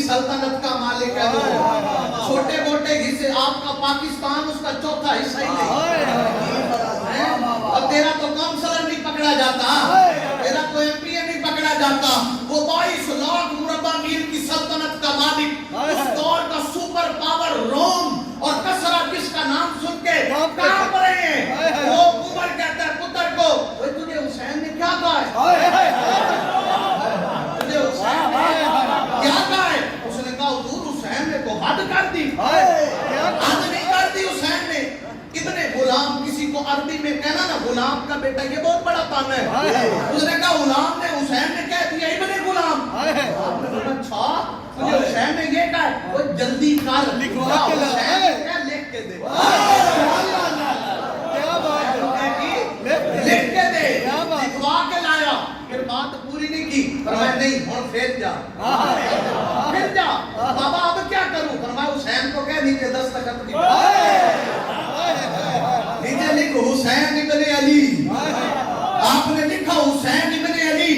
सल्तनत का मालिक है वो। छोटे मोटे हिस्से आपका पाकिस्तान उसका चौथा हिस्सा ही नहीं। और तेरा तो काउंसलर नहीं पकड़ा जाता, तेरा तो एमपीए नहीं पकड़ा जाता। वो 22 लाख मुरब्बा मील की सल्तनत का मालिक, उस दौर का सुपर पावर रोम और कसरा जिसका नाम सुन के कांप रहे हैं। वो उमर कहता है पुत्र को, तुझे हुसैन ने क्या कहा है? तुझे हुसैन ने क्या कहा है? उसने कहा हुजूर हुसैन ने तो हद कर दी। हद नहीं कर दी हुसैन ने। इतने गुलाम, किसी को अरबी में कहना ना गुलाम का बेटा, ये बहुत बड़ा तान है। उसने कहा गुलाम ने, हुसैन ने कह दिया इब्ने गुलाम। अच्छा तुझे हुसैन ने ये कहा, वो जल्दी कर लिखवा के ला, लिख के दे, लिख के दे, लिखवा के लाया। फिर बात पूरी नहीं की, फरमाया नहीं और फिर जा, फिर जा। बाबा अब क्या करूं? फरमाया हुसैन को कह नीचे दस्तखत लिख, नीचे लिखो हुसैन इब्ने अली। आपने लिखा हुसैन इब्ने अली,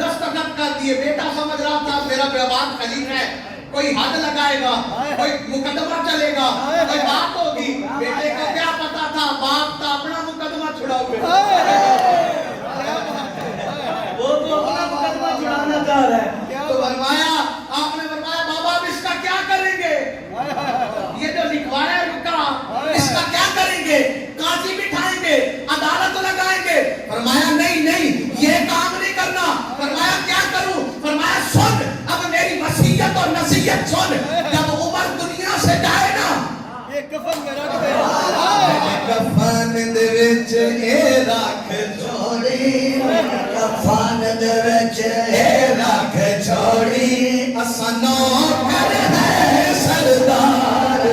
दस्तखत कर दिए। बेटा समझ रहा था मेरा बेबाक खलीफा है, कोई हद लगाएगा, कोई मुकदमा चलेगा, कोई बात होगी। बेटे को क्या पता था, बाप तो अपना मुकदमा छुड़ाओगे, वो तो अपना मुकदमा छुड़ाना चाह रहा है। तो फरमाया, आपने फरमाया बाबा अब इसका क्या करेंगे? ये जो लिखवाया रुका, इसका क्या करेंगे? काजी बिठाएंगे, अदालत लगाएंगे? फरमाया नहीं नहीं, ये काम नहीं करना। फरमाया क्या करूं? फरमाया सुन, अब मेरी वसीयत और नसीहत सुन। जब उमर दुनिया से जाए ना, ये कफन में रख दे, कफन दे विच ए रख छोड़ी, कफन दे विच ए रख छोड़ी, असां नौकर है सरदार।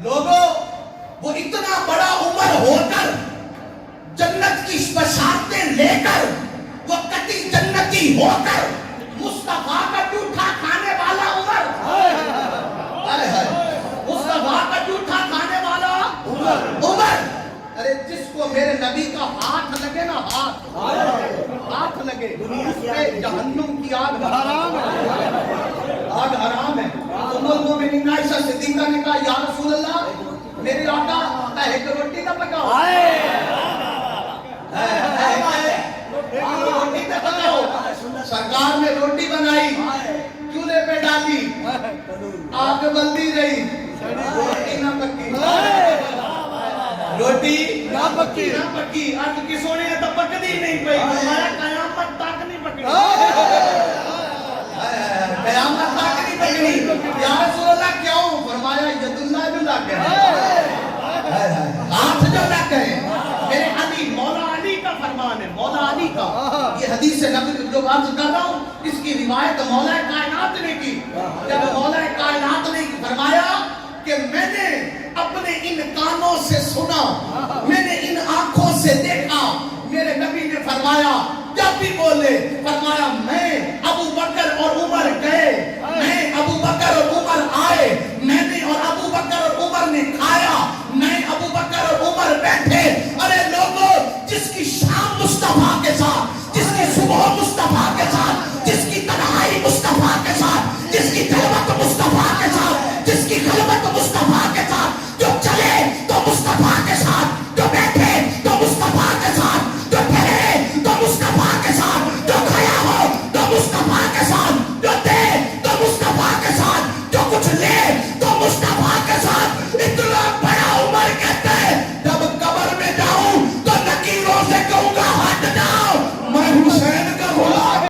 लोगों, वो इतना बड़ा उमर होकर, जन्नत की बशारतें लेकर, वो कटी जन्नती होकर, मुस्तफा का जूठा खाने वाला उमर, मुस्तफा का जूठा खाने वाला उमर। अरे जिसको मेरे नबी का हाथ लगे ना, हाथ लगे, उसपे जहन्नुम की आग हराम है, आग हराम है। उम्मुल मोमिनीन आयशा सिद्दीका ने कहा या रसूल अल्लाह, मेरे आका एक रोटी ना पकाओ, रोटी ना पकाओ। सरकार ने रोटी बनाई, चूल्हे पे डाली, आग बंदी रही, रोटी ना पकी, रोटी ना पकी, ना पकी। आज की सोने तो पकती नहीं पई, हमारा कयामत तक नहीं पकड़ी, कयामत तक नहीं पकड़ी। या रसूल अल्लाह क्यों? फरमाया यदुल्लाह जो लग गए, हाथ जो लग गए। मेरे अली, मौला अली का फरमान है, मौला अली का। ये हदीस नबी जो बात कर रहा हूँ, इसकी रिवायत मौला कायनात ने की। जब मौला कायनात ने फरमाया कि मैंने अपने इन कानों से सुना, मैंने इन आंखों से देखा, मेरे नबी ने फरमाया जब भी बोले, फरमाया मैं अबू बकर और उमर गए, मैं अबू बकर और उमर आए, मैंने और अबू बकर और उमर ने खाया, मैं अबू बकर और उमर बैठे। अरे लोगों, जिसकी शाम मुस्तफा के साथ, जिसकी सुबह मुस्तफा के